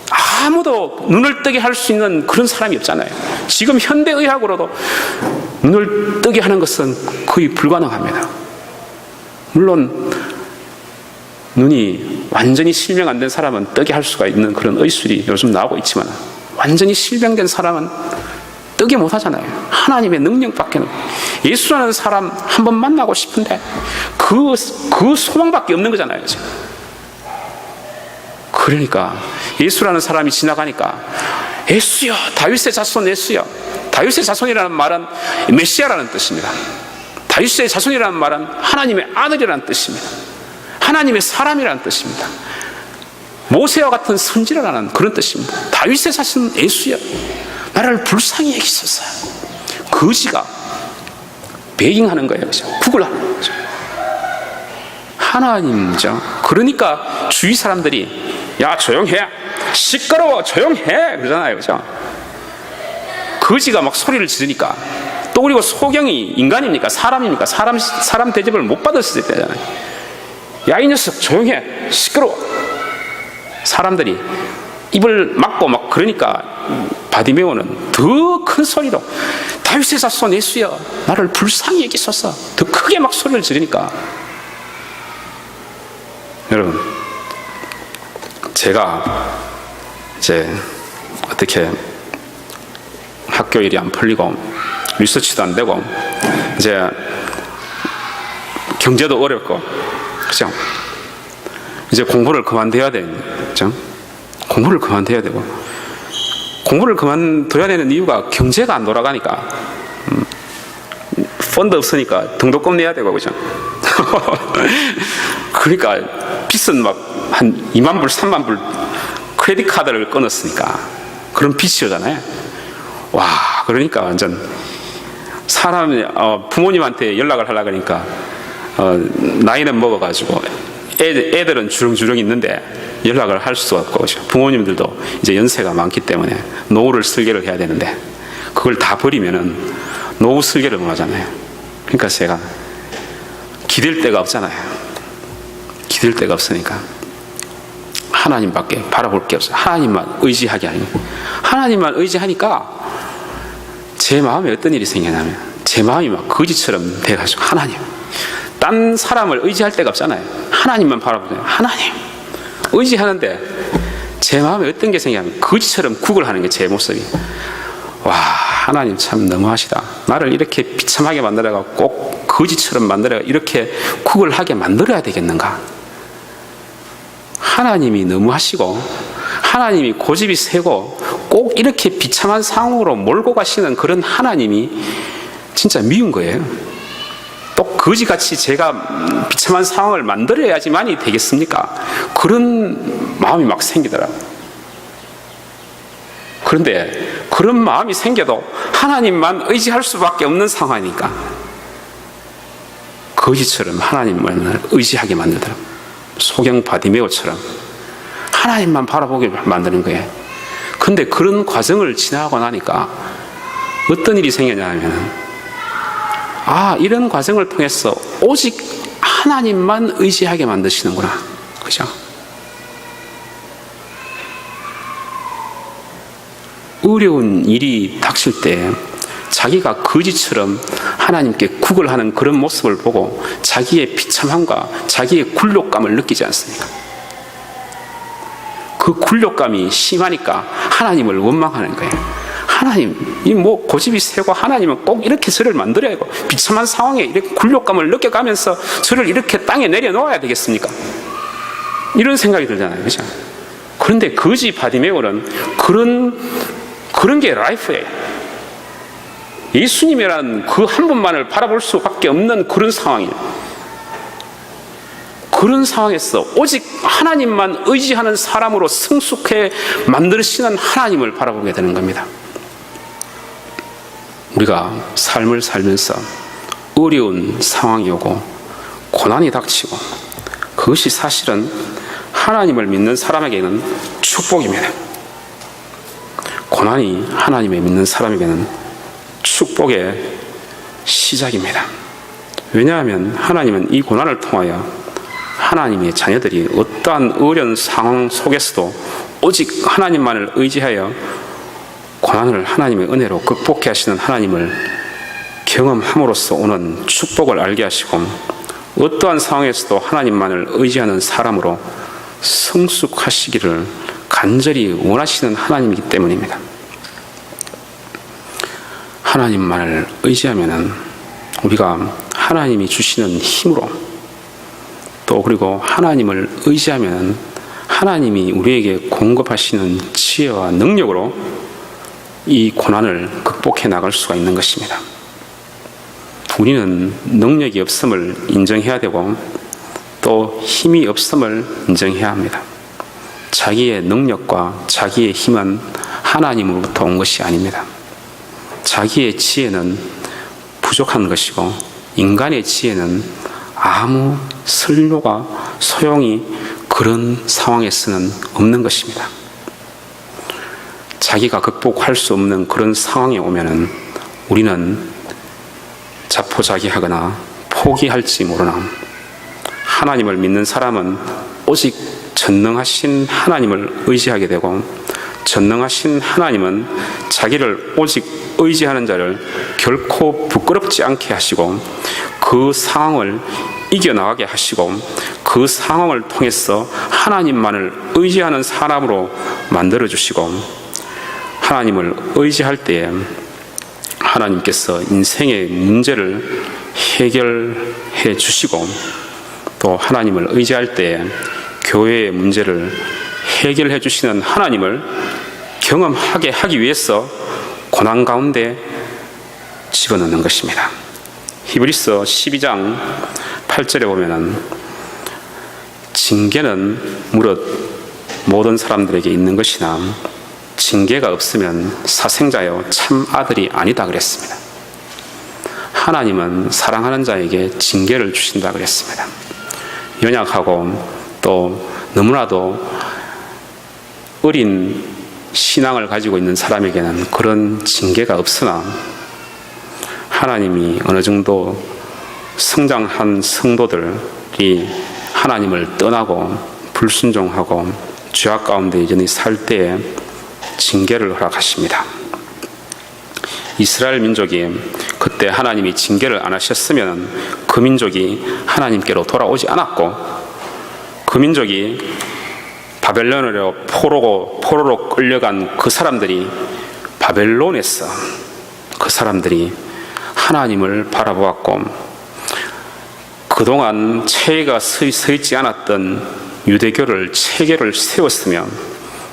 Speaker 1: 아무도 눈을 뜨게 할 수 있는 그런 사람이 없잖아요. 지금 현대의학으로도 눈을 뜨게 하는 것은 거의 불가능합니다. 물론 눈이 완전히 실명 안 된 사람은 뜨게 할 수가 있는 그런 의술이 요즘 나오고 있지만 완전히 실명된 사람은 뜨게 못하잖아요. 하나님의 능력밖에. 예수라는 사람 한번 만나고 싶은데 그 소망밖에 없는 거잖아요. 지금. 그러니까 예수라는 사람이 지나가니까 예수여, 다윗의 자손 예수여. 다윗의 자손이라는 말은 메시아라는 뜻입니다. 다윗의 자손이라는 말은 하나님의 아들이라는 뜻입니다. 하나님의 사람이라는 뜻입니다. 모세와 같은 선지자라는 그런 뜻입니다. 다윗의 자손 예수여, 나를 불쌍히 여기소서. 거지가 베깅하는 거예요. 그죠? 구걸하는 거죠. 하나님이죠. 그러니까 주위 사람들이 야 조용해, 시끄러워, 조용해 그러잖아요. 그죠? 거지가 막 소리를 지르니까 또 그리고 소경이 인간입니까? 사람입니까? 사람 대접을 못 받았을 때잖아요. 야 이 녀석 조용해, 시끄러워. 사람들이 입을 막고 막 그러니까 바디메오는 더 큰 소리로 다윗의 자손 예수여, 나를 불쌍히 여기소서. 더 크게 막 소리를 지르니까 여러분, 제가 이제 어떻게 학교 일이 안 풀리고 리서치도 안 되고 이제 경제도 어렵고 그죠? 이제 공부를 그만둬야 되죠? 공부를 그만둬야 되고 공부를 그만둬야 되는 이유가 경제가 안 돌아가니까 펀드 없으니까 등록금 내야 되고 그죠? 그러니까 빚은 막 한 2만 불, 3만 불 크레딧 카드를 끊었으니까 그런 빚이 오잖아요. 와, 그러니까 완전 사람이 부모님한테 연락을 하려고 하니까 나이는 먹어가지고 애들은 주렁주렁 있는데 연락을 할 수가 없고 그렇죠? 부모님들도 이제 연세가 많기 때문에 노후를 설계를 해야 되는데 그걸 다 버리면은 노후 설계를 못 하잖아요. 그러니까 제가 기댈 데가 없잖아요. 기댈 데가 없으니까 하나님밖에 바라볼 게 없어요. 하나님만 의지하게 하니까. 하나님만 의지하니까 제 마음에 어떤 일이 생기냐면 제 마음이 막 거지처럼 돼가지고 하나님, 딴 사람을 의지할 데가 없잖아요. 하나님만 바라보잖아요. 하나님 의지하는데 제 마음에 어떤 게 생기냐면 거지처럼 구걸하는 게 제 모습이. 와, 하나님 참 너무하시다. 나를 이렇게 비참하게 만들어가 꼭 거지처럼 만들어가 이렇게 구걸하게 만들어야 되겠는가. 하나님이 너무하시고 하나님이 고집이 세고 꼭 이렇게 비참한 상황으로 몰고 가시는 그런 하나님이 진짜 미운 거예요. 또 거지같이 제가 비참한 상황을 만들어야지만이 되겠습니까? 그런 마음이 막 생기더라고요. 그런데 그런 마음이 생겨도 하나님만 의지할 수밖에 없는 상황이니까 거지처럼 하나님만 의지하게 만들더라고요. 소경 바디메오처럼 하나님만 바라보게 만드는 거예요. 근데 그런 과정을 지나고 나니까 어떤 일이 생겼냐면 이런 과정을 통해서 오직 하나님만 의지하게 만드시는구나. 그죠? 어려운 일이 닥칠 때 자기가 거지처럼 하나님께 구걸하는 그런 모습을 보고 자기의 비참함과 자기의 굴욕감을 느끼지 않습니까? 그 굴욕감이 심하니까 하나님을 원망하는 거예요. 하나님, 이 뭐 고집이 세고 하나님은 꼭 이렇게 저를 만들어야 하고 비참한 상황에 이렇게 굴욕감을 느껴가면서 저를 이렇게 땅에 내려놓아야 되겠습니까? 이런 생각이 들잖아요. 그죠? 그런데 거지 바디메오는 그런 게 라이프예요. 예수님이란 그 한 분만을 바라볼 수밖에 없는 그런 상황이에요. 그런 상황에서 오직 하나님만 의지하는 사람으로 성숙해 만드시는 하나님을 바라보게 되는 겁니다. 우리가 삶을 살면서 어려운 상황이 오고 고난이 닥치고 그것이 사실은 하나님을 믿는 사람에게는 축복입니다. 고난이 하나님을 믿는 사람에게는 축복의 시작입니다. 왜냐하면 하나님은 이 고난을 통하여 하나님의 자녀들이 어떠한 어려운 상황 속에서도 오직 하나님만을 의지하여 고난을 하나님의 은혜로 극복해 하시는 하나님을 경험함으로써 오는 축복을 알게 하시고 어떠한 상황에서도 하나님만을 의지하는 사람으로 성숙하시기를 간절히 원하시는 하나님이기 때문입니다. 하나님만을 의지하면은 우리가 하나님이 주시는 힘으로 또 그리고 하나님을 의지하면은 하나님이 우리에게 공급하시는 지혜와 능력으로 이 고난을 극복해 나갈 수가 있는 것입니다. 우리는 능력이 없음을 인정해야 되고 또 힘이 없음을 인정해야 합니다. 자기의 능력과 자기의 힘은 하나님으로부터 온 것이 아닙니다. 자기의 지혜는 부족한 것이고 인간의 지혜는 아무 설교가 소용이 그런 상황에서는 없는 것입니다. 자기가 극복할 수 없는 그런 상황에 오면은 우리는 자포자기하거나 포기할지 모르나 하나님을 믿는 사람은 오직 전능하신 하나님을 의지하게 되고 전능하신 하나님은 자기를 오직 의지하는 자를 결코 부끄럽지 않게 하시고 그 상황을 이겨나가게 하시고 그 상황을 통해서 하나님만을 의지하는 사람으로 만들어주시고 하나님을 의지할 때에 하나님께서 인생의 문제를 해결해 주시고 또 하나님을 의지할 때에 교회의 문제를 해결해 주시는 하나님을 경험하게 하기 위해서 고난 가운데 집어넣는 것입니다. 히브리서 12장 8절에 보면은 징계는 무릇 모든 사람들에게 있는 것이나 징계가 없으면 사생자여 참 아들이 아니다 그랬습니다. 하나님은 사랑하는 자에게 징계를 주신다 그랬습니다. 연약하고 또 너무나도 어린 신앙을 가지고 있는 사람에게는 그런 징계가 없으나 하나님이 어느 정도 성장한 성도들이 하나님을 떠나고 불순종하고 죄악 가운데 여전히 살 때에 징계를 허락하십니다. 이스라엘 민족이 그때 하나님이 징계를 안 하셨으면 그 민족이 하나님께로 돌아오지 않았고 그 민족이 바벨론으로 포로로 끌려간 그 사람들이 바벨론에서 그 사람들이 하나님을 바라보았고 그동안 체계가 서 있지 않았던 유대교를 체계를 세웠으며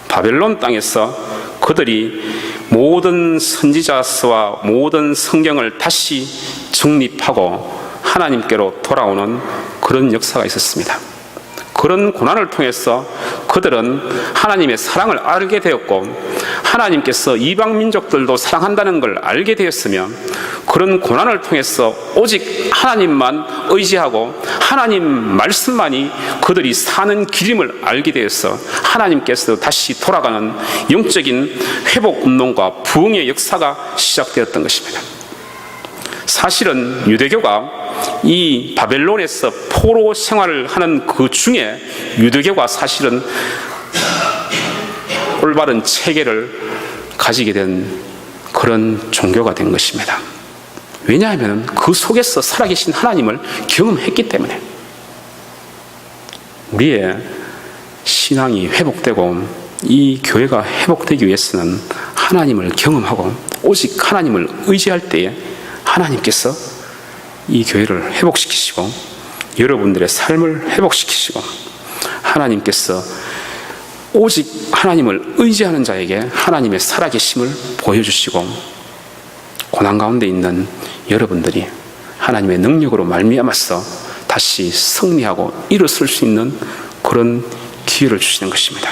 Speaker 1: 바벨론 땅에서 그들이 모든 선지자서와 모든 성경을 다시 정립하고 하나님께로 돌아오는 그런 역사가 있었습니다. 그런 고난을 통해서 그들은 하나님의 사랑을 알게 되었고 하나님께서 이방 민족들도 사랑한다는 걸 알게 되었으며 그런 고난을 통해서 오직 하나님만 의지하고 하나님 말씀만이 그들이 사는 길임을 알게 되어서 하나님께서 다시 돌아가는 영적인 회복 운동과 부흥의 역사가 시작되었던 것입니다. 사실은 유대교가 이 바벨론에서 포로 생활을 하는 그 중에 유대교가 사실은 올바른 체계를 가지게 된 그런 종교가 된 것입니다. 왜냐하면 그 속에서 살아계신 하나님을 경험했기 때문에 우리의 신앙이 회복되고 이 교회가 회복되기 위해서는 하나님을 경험하고 오직 하나님을 의지할 때에 하나님께서 이 교회를 회복시키시고 여러분들의 삶을 회복시키시고 하나님께서 오직 하나님을 의지하는 자에게 하나님의 살아계심을 보여주시고, 고난 가운데 있는 여러분들이 하나님의 능력으로 말미암아서 다시 승리하고 일어설 수 있는 그런 기회를 주시는 것입니다.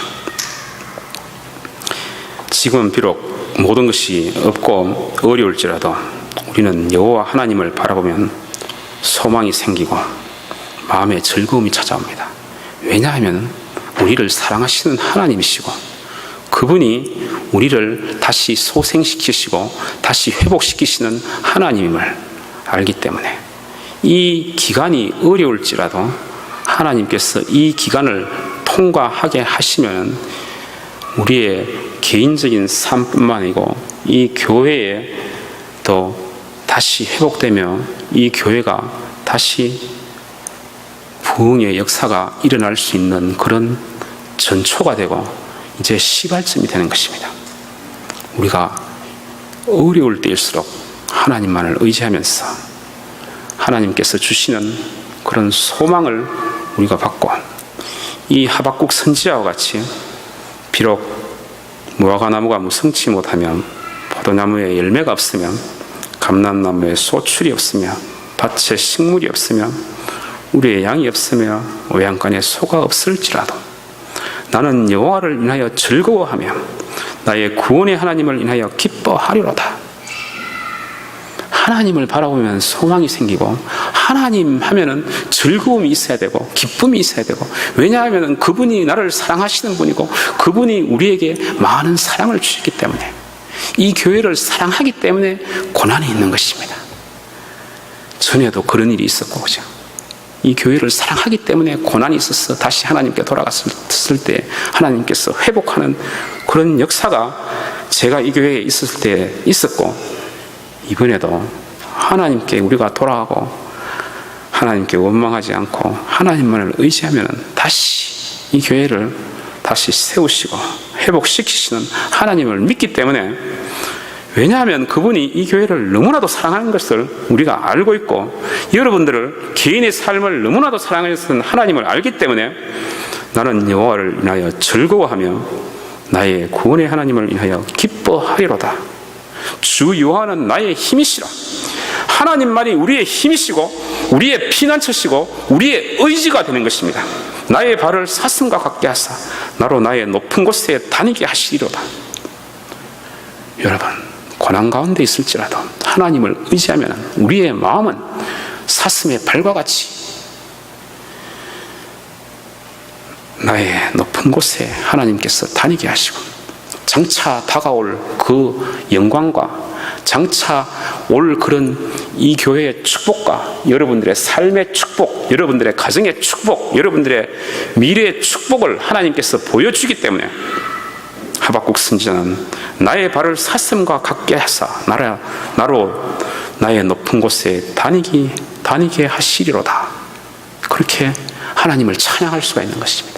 Speaker 1: 지금은 비록 모든 것이 없고 어려울지라도 우리는 여호와 하나님을 바라보면 소망이 생기고 마음에 즐거움이 찾아옵니다. 왜냐하면 우리를 사랑하시는 하나님이시고, 그분이 우리를 다시 소생시키시고 다시 회복시키시는 하나님임을 알기 때문에 이 기간이 어려울지라도 하나님께서 이 기간을 통과하게 하시면 우리의 개인적인 삶뿐만 아니고 이 교회에 또 다시 회복되며 이 교회가 다시 부흥의 역사가 일어날 수 있는 그런 전초가 되고 이제 시발점이 되는 것입니다. 우리가 어려울 때일수록 하나님만을 의지하면서 하나님께서 주시는 그런 소망을 우리가 받고, 이 하박국 선지자와 같이 비록 무화과나무가 무성치 못하며 포도나무에 열매가 없으며 감람나무에 소출이 없으며 밭에 식물이 없으며 우리의 양이 없으며 외양간에 소가 없을지라도 나는 여호와를 인하여 즐거워하며 나의 구원의 하나님을 인하여 기뻐하리로다. 하나님을 바라보면 소망이 생기고, 하나님 하면은 즐거움이 있어야 되고 기쁨이 있어야 되고, 왜냐하면 그분이 나를 사랑하시는 분이고 그분이 우리에게 많은 사랑을 주셨기 때문에, 이 교회를 사랑하기 때문에 고난이 있는 것입니다. 전에도 그런 일이 있었고, 그죠? 이 교회를 사랑하기 때문에 고난이 있어서 다시 하나님께 돌아갔을 때 하나님께서 회복하는 그런 역사가 제가 이 교회에 있을 때 있었고, 이번에도 하나님께 우리가 돌아가고 하나님께 원망하지 않고 하나님만을 의지하면 다시 이 교회를 다시 세우시고 회복시키시는 하나님을 믿기 때문에, 왜냐하면 그분이 이 교회를 너무나도 사랑하는 것을 우리가 알고 있고, 여러분들을 개인의 삶을 너무나도 사랑하는 하나님을 알기 때문에 나는 여호와를 인하여 즐거워하며 나의 구원의 하나님을 인하여 기뻐하리로다. 주 여호와는 나의 힘이시라. 하나님만이 우리의 힘이시고 우리의 피난처시고 우리의 의지가 되는 것입니다. 나의 발을 사슴과 같게 하사 나로 나의 높은 곳에 다니게 하시리로다. 여러분, 고난 가운데 있을지라도 하나님을 의지하면 우리의 마음은 사슴의 발과 같이 나의 높은 곳에 하나님께서 다니게 하시고, 장차 다가올 그 영광과 장차 올 그런 이 교회의 축복과 여러분들의 삶의 축복, 여러분들의 가정의 축복, 여러분들의 미래의 축복을 하나님께서 보여주기 때문에 하박국 선지자는 나의 발을 사슴과 같게 하사 나로 나의 높은 곳에 다니게 하시리로다. 그렇게 하나님을 찬양할 수가 있는 것입니다.